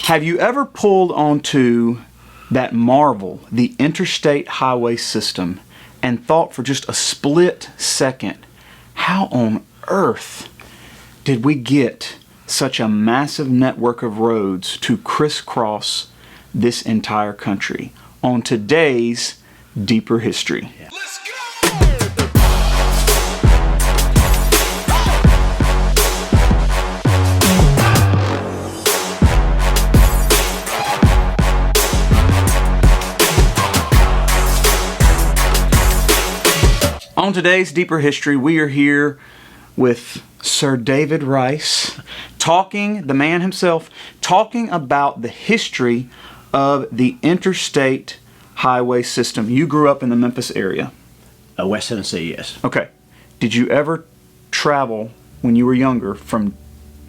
Have you ever pulled onto that marvel, the interstate highway system, and thought for just a split second, how on earth did we get such a massive network of roads to crisscross this entire country? On today's Deeper History. Yeah. On today's Deeper History, we are here with Sir David Rice, the man himself, talking about the history of the interstate highway system. You grew up in the Memphis area. West Tennessee, yes. Okay. Did you ever travel, when you were younger, from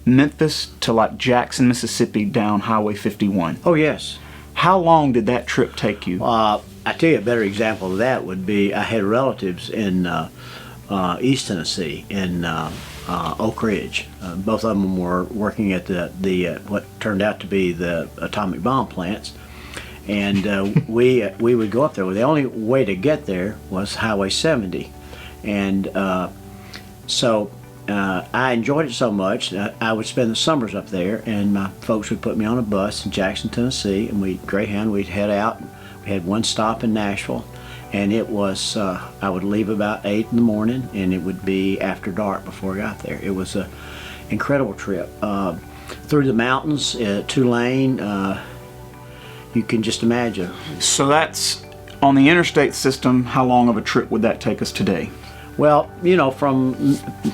Memphis to like Jackson, Mississippi, down Highway 51? Oh, yes. How long did that trip take you? I tell you, a better example of that would be I had relatives in East Tennessee, in Oak Ridge. Both of them were working at the what turned out to be the atomic bomb plants, and we would go up there. Well, the only way to get there was Highway 70, and so I enjoyed it so much that I would spend the summers up there, and my folks would put me on a bus in Jackson, Tennessee, and we'd head out. We had one stop in Nashville, and it was I would leave about 8 in the morning, and it would be after dark before I got there. It was an incredible trip through the mountains, 2-lane. You can just imagine. So that's on the interstate system. How long of a trip would that take us today? Well, you know,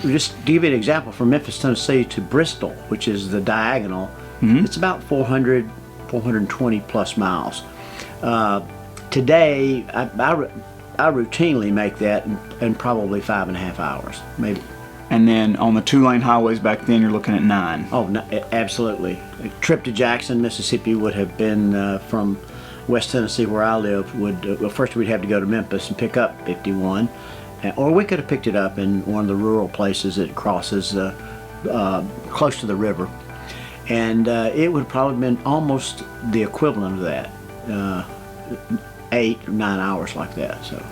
just to give you an example, from Memphis, Tennessee to Bristol, which is the diagonal, it's about 420 plus miles. Today, I routinely make that in probably 5.5 hours, maybe. And then on the 2-lane highways back then, you're looking at 9. Oh, no, absolutely. A trip to Jackson, Mississippi would have been from West Tennessee, where I live. Well, first we'd have to go to Memphis and pick up 51, or we could have picked it up in one of the rural places that crosses close to the river, and it would have probably been almost the equivalent of that. 8 or 9 hours like that. So,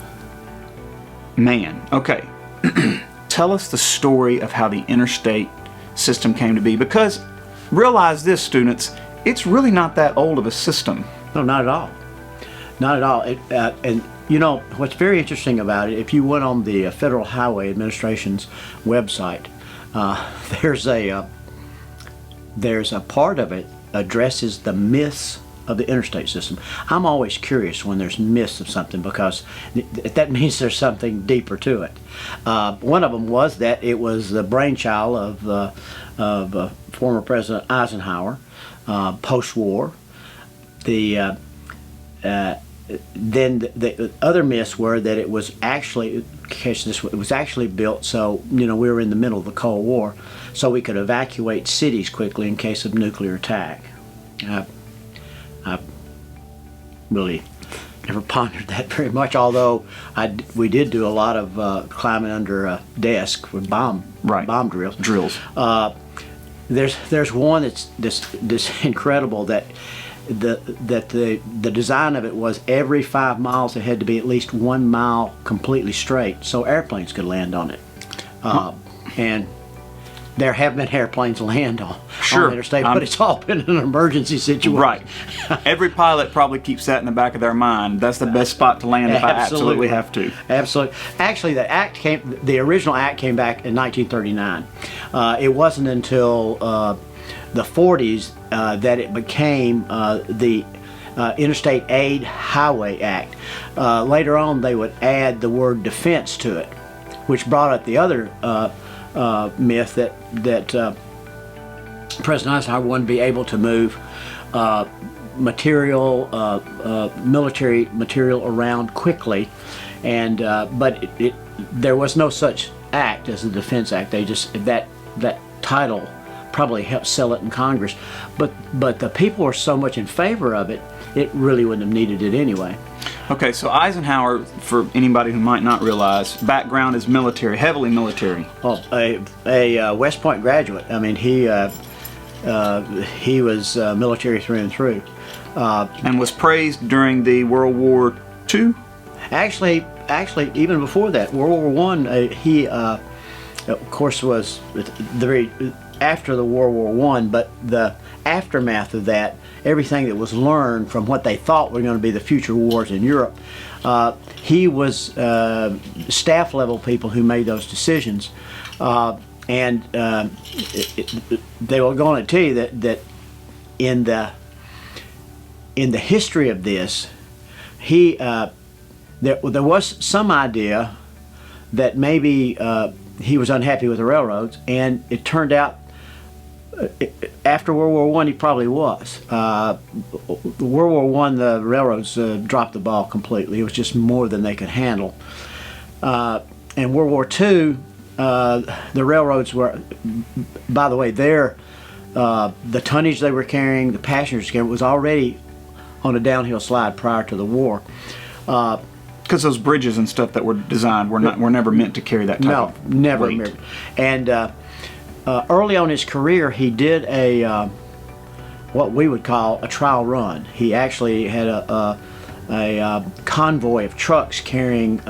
man, okay. Tell us the story of how the interstate system came to be, because realize this, students, it's really not that old of a system. No, not at all. Not at all. And you know what's very interesting about it, if you went on the Federal Highway Administration's website, there's a part of it addresses the myths of the interstate system. I'm always curious when there's myths of something, because that means there's something deeper to it. One of them was that it was the brainchild of former President Eisenhower post-war. Then the other myths were that it was actually, it was actually built so, you know, we were in the middle of the Cold War, so we could evacuate cities quickly in case of nuclear attack. I really never pondered that very much, although we did do a lot of climbing under a desk with bomb drills. There's one that's incredible, that the design of it was every 5 miles it had to be at least 1 mile completely straight, so airplanes could land on it. And there have been airplanes land on the interstate, but it's all been an emergency situation. Right. Every pilot probably keeps that in the back of their mind. That's the best spot to land if I absolutely have to. Absolutely. Actually, the original act came back in 1939. It wasn't until the 40s that it became the Interstate Aid Highway Act. Later on, they would add the word defense to it, which brought up the other myth that President Eisenhower wouldn't be able to move military material around quickly, and but there was no such act as the Defense Act. They just that title probably helped sell it in Congress, but the people were so much in favor of it, it really wouldn't have needed it anyway. Okay, so Eisenhower, for anybody who might not realize, background is military, heavily military. Well, a West Point graduate. I mean, he he was military through and through. And was praised during the World War II? Actually, even before that, World War One, he, of course, was the very after the World War One. But the aftermath of that, everything that was learned from what they thought were going to be the future wars in Europe, he was staff level people who made those decisions, and they were going to tell you that in the history of this, there was some idea that maybe he was unhappy with the railroads, and it turned out after World War One he probably was. World War One, the railroads dropped the ball completely. It was just more than they could handle. And World War Two, the railroads were, by the way, the tonnage they were carrying, the passengers carrying, was already on a downhill slide prior to the war. Because those bridges and stuff that were designed were never meant to carry that type of never. weight. And early on in his career, he did what we would call a trial run. He actually had a convoy of trucks carrying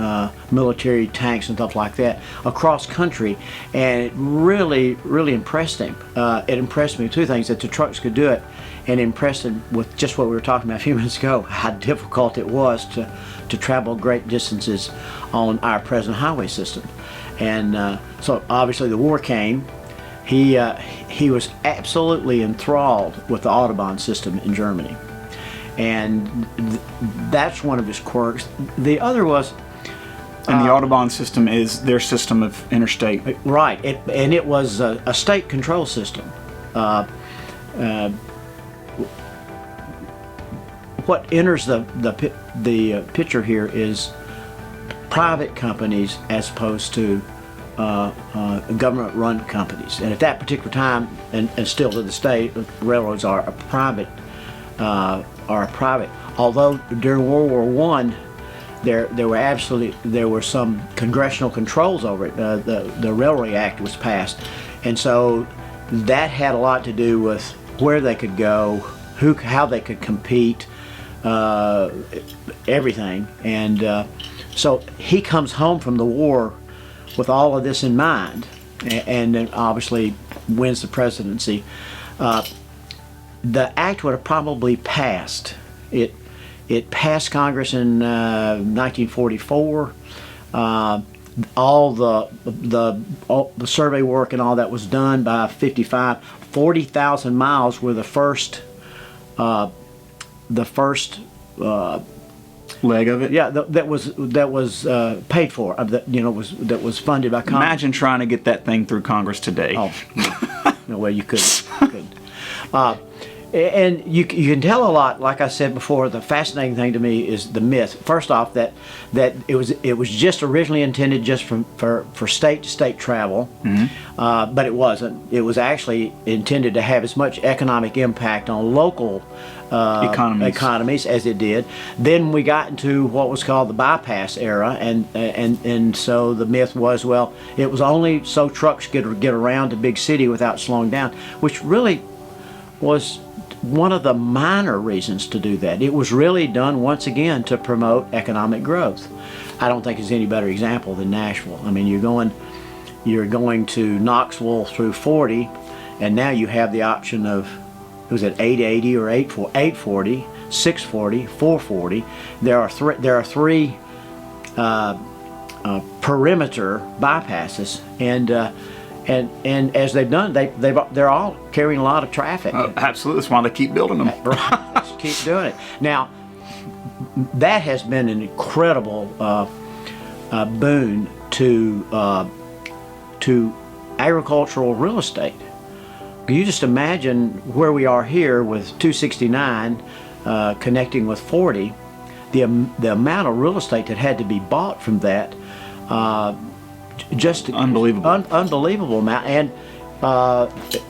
military tanks and stuff like that across country, and it really impressed him. It impressed me two things: that the trucks could do it, and impressed him with just what we were talking about a few minutes ago, how difficult it was to travel great distances on our present highway system. And so obviously the war came. He was absolutely enthralled with the Autobahn system in Germany, and that's one of his quirks. The other was, and the Autobahn system is their system of interstate. Right, and it was a state control system. What enters the picture here is private companies as opposed to government-run companies. And at that particular time, and still to this day, railroads are a private. Although during World War One, there were some congressional controls over it. The Railway Act was passed, and so that had a lot to do with where they could go, how they could compete. Everything. And so he comes home from the war with all of this in mind, and then obviously wins the presidency. The act would have probably passed. It passed Congress in 1944. All the survey work and all that was done by 55. 40,000 miles were the first leg of it. Yeah, that was paid for. That was funded by Congress. Imagine trying to get that thing through Congress today. Oh, no way you couldn't. And you can tell a lot. Like I said before, the fascinating thing to me is the myth. First off, that it was just originally intended just for state to state travel, but it wasn't. It was actually intended to have as much economic impact on local economies as it did. Then we got into what was called the bypass era, and so the myth was, well, it was only so trucks could get around a big city without slowing down, which really was one of the minor reasons to do that. It was really done once again to promote economic growth. I don't think there's any better example than Nashville. I mean, you're going to Knoxville through 40, and now you have the option of, was it 880 or 840, 640, 440. There are three perimeter bypasses, and as they've done, they're all carrying a lot of traffic. Absolutely, that's why they keep building them. Right, let's keep doing it. Now, that has been an incredible boon to agricultural real estate. Can you just imagine where we are here with 269 connecting with 40, the amount of real estate that had to be bought from that, just unbelievable, unbelievable amount,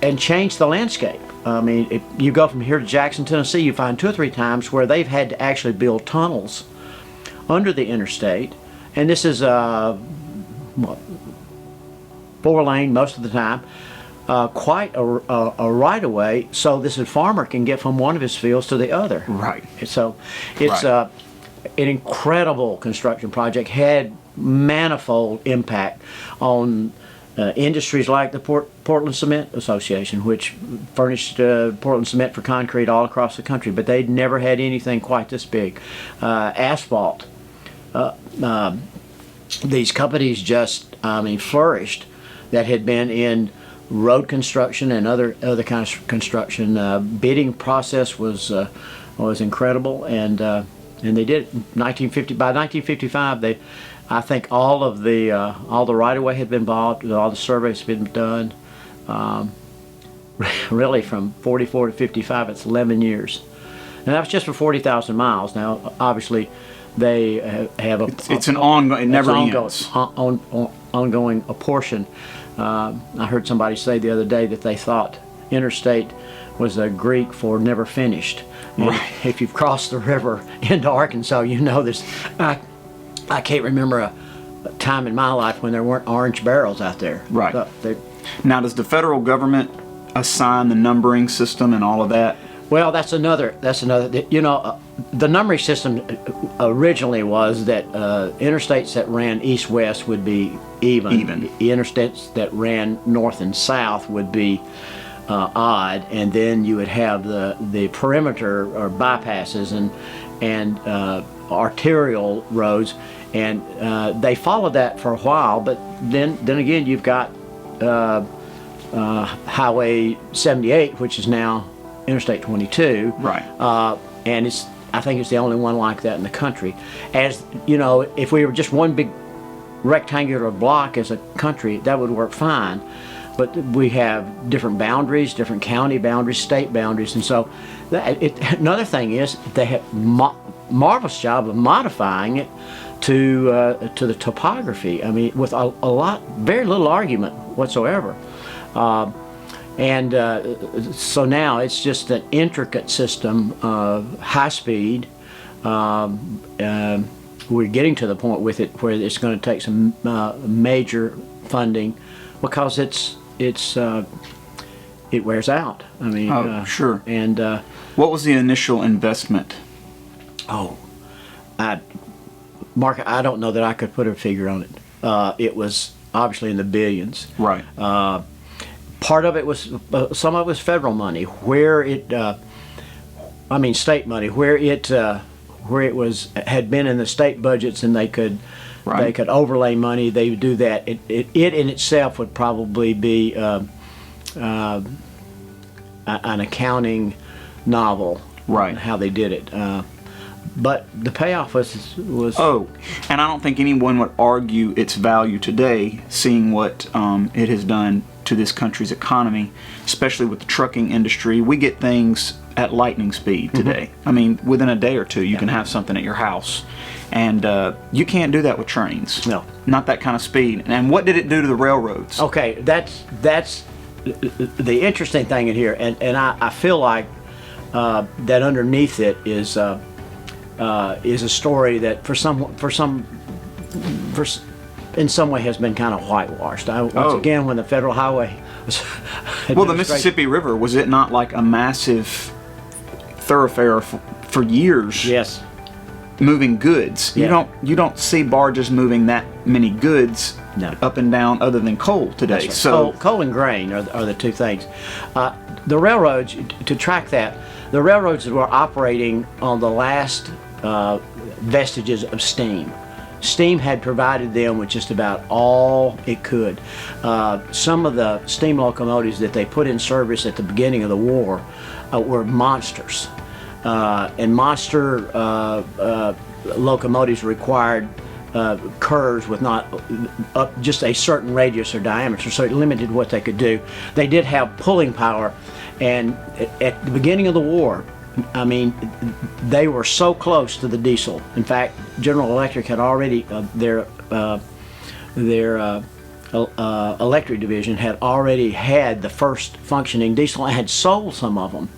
and change the landscape. I mean, if you go from here to Jackson, Tennessee, you find 2 or 3 times where they've had to actually build tunnels under the interstate, and this is 4-lane most of the time. quite a right-of-way, so this farmer can get from one of his fields to the other. Right. So it's Right. an incredible construction project, had manifold impact on industries like the Portland Cement Association, which furnished Portland cement for concrete all across the country, but they'd never had anything quite this big. Asphalt. These companies just, flourished that had been in road construction and other kinds of construction. Bidding process was incredible, and they did it. 1950. By 1955, I think all the right-of-way had been bought, all the surveys had been done. Really, from 44 to 55, it's 11 years, and that was just for 40,000 miles. Now, obviously, they have It's an ongoing. It never ends. Ongoing portion. I heard somebody say the other day that they thought interstate was a Greek for never finished. And if you've crossed the river into Arkansas, you know this. I can't remember a time in my life when there weren't orange barrels out there. Right. Now, does the federal government assign the numbering system and all of that? Well, that's another. You know, the numbering system originally was that interstates that ran east-west would be even. The interstates that ran north and south would be odd, and then you would have the perimeter or bypasses and arterial roads, and they followed that for a while. But then again, you've got Highway 78, which is now Interstate 22, Right. And I think it's the only one like that in the country. As you know, if we were just one big rectangular block as a country, that would work fine. But we have different boundaries, different county boundaries, state boundaries, and so another thing is they have marvelous job of modifying it to the topography. I mean, with very little argument whatsoever. So now it's just an intricate system of high speed. We're getting to the point with it where it's going to take some major funding because it wears out. I mean, sure. And what was the initial investment? Mark, I don't know that I could put a figure on it. It was obviously in the billions. Right. Part of it was, some of it was federal money, state money, where it had been in the state budgets and they could overlay money. They would do that. It in itself would probably be an accounting novel. Right. How they did it. But the payoff was. And I don't think anyone would argue its value today, seeing what it has done to this country's economy, especially with the trucking industry. We get things at lightning speed today. I mean, within a day or two, you can have something at your house. And you can't do that with trains. No. Not that kind of speed. And what did it do to the railroads? Okay, that's the interesting thing in here. And I feel like that underneath it is a story that in some way has been kind of whitewashed. Once again, when the federal highway was well, the Mississippi River, was it not like a massive thoroughfare for years? Yes. Moving goods. Yeah. You don't see barges moving that many goods up and down other than coal today. Right. So coal and grain are the two things. The railroads, to track that, the railroads were operating on the last vestiges of steam. Steam had provided them with just about all it could. Some of the steam locomotives that they put in service at the beginning of the war were monsters. And monster locomotives required curves with not just a certain radius or diameter, so it limited what they could do. They did have pulling power, and at the beginning of the war, I mean, they were so close to the diesel. In fact, General Electric had already their electric division had already had the first functioning diesel and had sold some of them.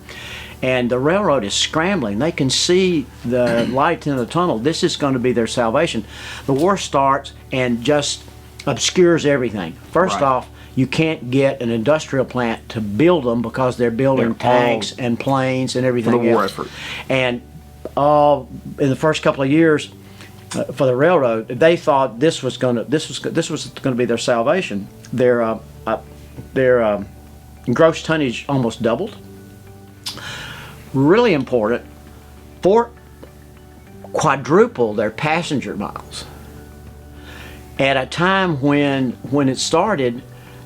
And the railroad is scrambling. They can see the light in the tunnel. This is going to be their salvation. The war starts and just obscures everything. First off, you can't get an industrial plant to build them because they're building They're all tanks and planes and everything for the war else. effort. And in the first couple of years for the railroad, they thought this was going to be their salvation. Their gross tonnage almost doubled. Really important, quadruple their passenger miles. At a time when it started,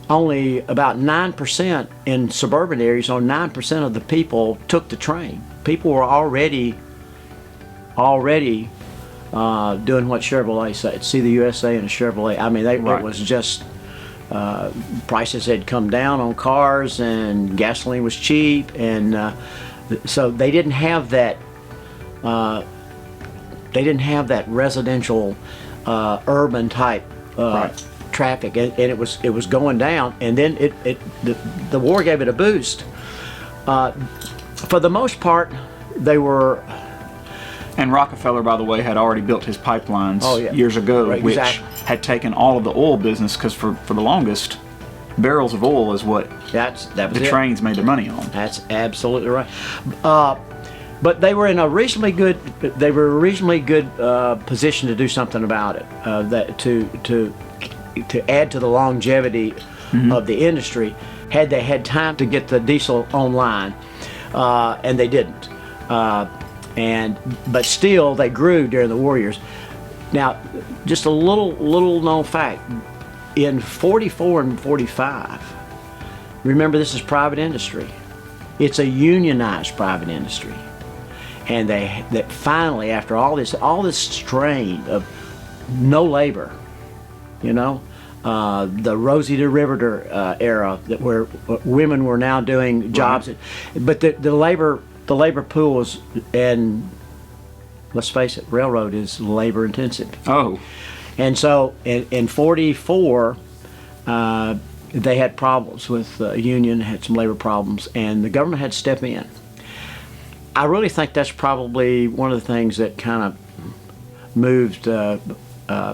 only about 9% in suburban areas, or 9% of the people took the train. People were already doing what Chevrolet said. See the USA and a Chevrolet. I mean, Right. it was just prices had come down on cars, and gasoline was cheap, and so they didn't have that. They didn't have that residential, urban type Right. traffic, and it was going down. And then the war gave it a boost. For the most part, they were. And Rockefeller, by the way, had already built his pipelines years ago, Right, which exactly. had taken all of the oil business, because for the longest, barrels of oil is what That was the it. trains made their money on. That's absolutely right. But they were in a reasonably good. Position to do something about it. That to add to the longevity of the industry, had they had time to get the diesel online, and they didn't. But still, they grew during the war years. Now, just a little known fact: in '44 and '45. Remember, this is private industry. It's a unionized private industry. And that finally, after all this strain of no labor, the Rosie DeRiveter era, where women were now doing jobs, Right. but the labor pools, and let's face it, railroad is labor intensive. Oh, And so in '44, they had problems with the union, had some labor problems, and the government had to step in. I really think that's probably one of the things that kind of moved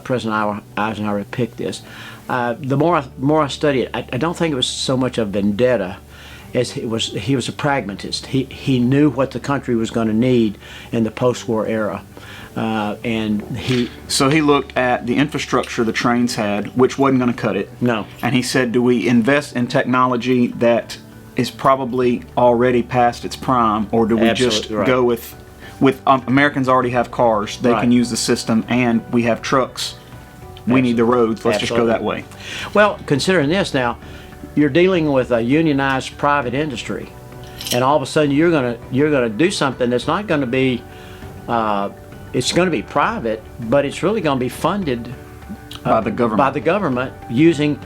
President Eisenhower to pick this. The more I study it, I don't think it was so much a vendetta as he was a pragmatist. He knew what the country was going to need in the post-war era. So he looked at the infrastructure the trains had, which wasn't going to cut it. No. And he said, do we invest in technology that is probably already past its prime, or do we just Absolutely right. go with Americans already have cars, they Right. can use the system, and we have trucks. We need the roads. Let's just go Absolutely. that way. Well, considering this now, you're dealing with a unionized private industry, and all of a sudden you're gonna do something that's not going to be. It's going to be private, but it's really going to be funded By the government. By the government using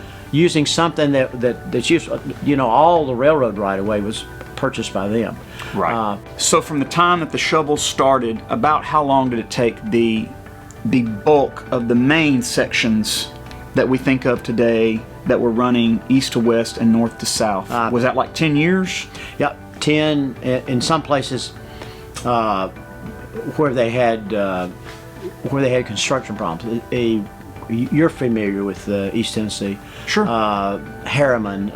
something that's used. All the railroad right of way was purchased by them. Right. So from the time that the shovels started, about how long did it take the bulk of the main sections that we think of today that were running east to west and north to south? Was that like 10 years? Yep, 10 in some places where they had construction problems. You're familiar with East Tennessee. Sure. Harriman,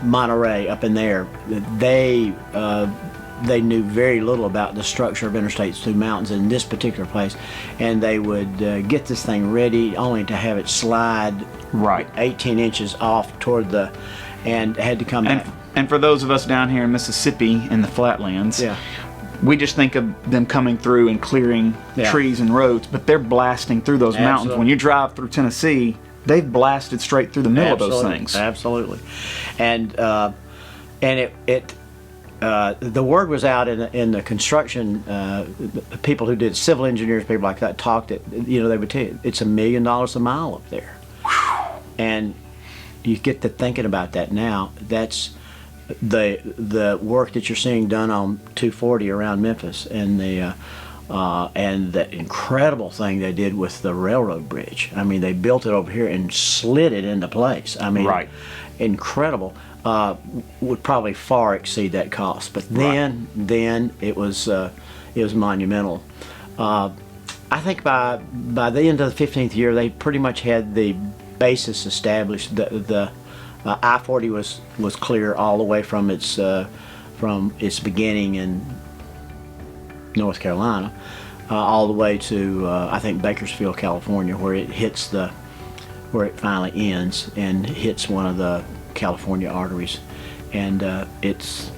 Monterey, up in there. They knew very little about the structure of interstates through mountains in this particular place, and they would get this thing ready only to have it slide Right. 18 inches off and had to come back. And for those of us down here in Mississippi in the flatlands, Yeah. we just think of them coming through and clearing Yeah. trees and roads, but they're blasting through those mountains. Absolutely. When you drive through Tennessee, they've blasted straight through the middle of those things. Absolutely, and the word was out in the construction. The people who did civil engineers, people like that, talked. They would tell you it's $1 million a mile up there, and you get to thinking about that now. That's the work that you're seeing done on 240 around Memphis, and the incredible thing they did with the railroad bridge. I mean, they built it over here and slid it into place. I mean, Right. Incredible. Would probably far exceed that cost. But then it was monumental. I think by the end of the 15th year, they pretty much had the basis established. The I-40 was clear all the way from its beginning in North Carolina, all the way to I think Bakersfield, California, where it finally ends and hits one of the California arteries, and it's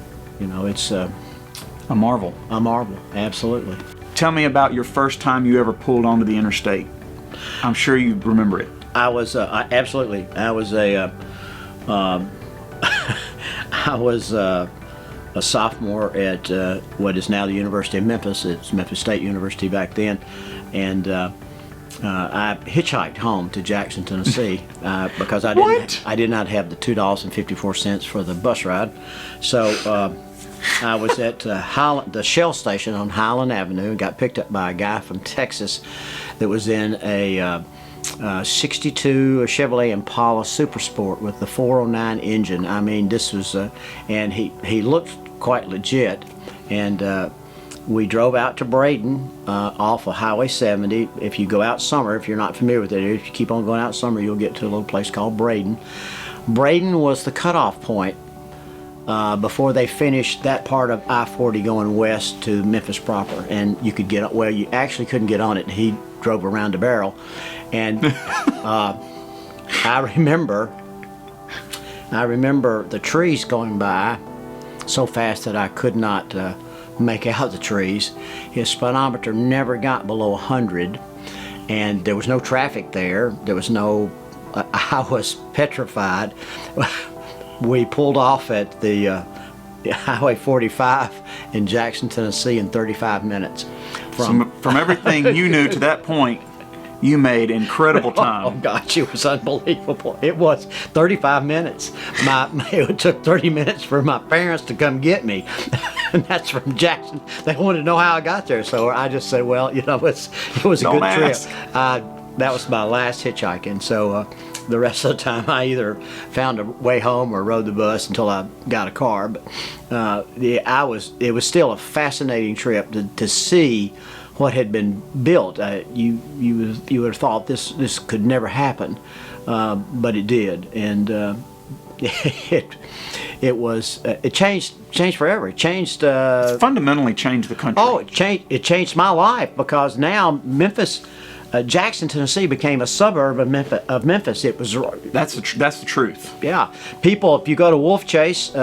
A marvel. a marvel, absolutely. Tell me about your first time you ever pulled onto the interstate. I'm sure you remember it. I was absolutely. I was I was a sophomore at what is now the University of Memphis. It's Memphis State University back then, and I hitchhiked home to Jackson, Tennessee, because I did not have the $2.54 for the bus ride. So I was at the Shell station on Highland Avenue and got picked up by a guy from Texas that was in a 62 Chevrolet Impala Super Sport with the 409 engine. I mean, this was, and he looked quite legit. And we drove out to Braden off of Highway 70. If you go out summer, if you're not familiar with it, if you keep on going out summer, you'll get to a little place called Braden. Braden was the cutoff point before they finished that part of I-40 going west to Memphis proper. And you could get, well, you actually couldn't get on it. He drove around the barrel. And I remember the trees going by so fast that I could not make out the trees. His speedometer never got below 100, and there was no traffic there. There was no, I was petrified. We pulled off at the Highway 45 in Jackson, Tennessee in 35 minutes. From everything you knew to that point, you made incredible time. Oh gosh, it was unbelievable. It was 35 minutes. It took 30 minutes for my parents to come get me. And that's from Jackson. They wanted to know how I got there. So I just said, well, it was a Don't good ask. trip. That was my last hitchhiking. So the rest of the time I either found a way home or rode the bus until I got a car. But it was still a fascinating trip to see what had been built. You would have thought this could never happen, but it did, and it changed forever. It changed. Fundamentally changed the country. Oh, it changed my life, because now Memphis, Jackson, Tennessee became a suburb of Memphis. It was. That's the truth. Yeah, people. If you go to Wolf Chase,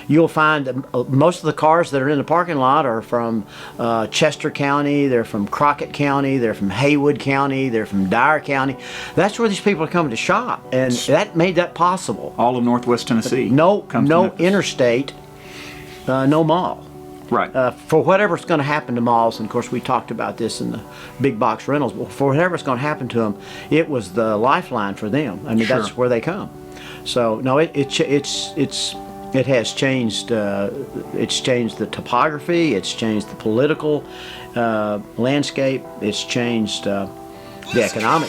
you'll find that most of the cars that are in the parking lot are from Chester County. They're from Crockett County. They're from Haywood County. They're from Dyer County. That's where these people are coming to shop, and that made that possible. All of Northwest Tennessee. No comes to Memphis. interstate, no mall. Right. For whatever's going to happen to malls, and of course we talked about this in the big box rentals, but for whatever's going to happen to them, it was the lifeline for them. I mean, Sure. that's where they come. So no, it has changed. It's changed the topography. It's changed the political landscape. It's changed the economic.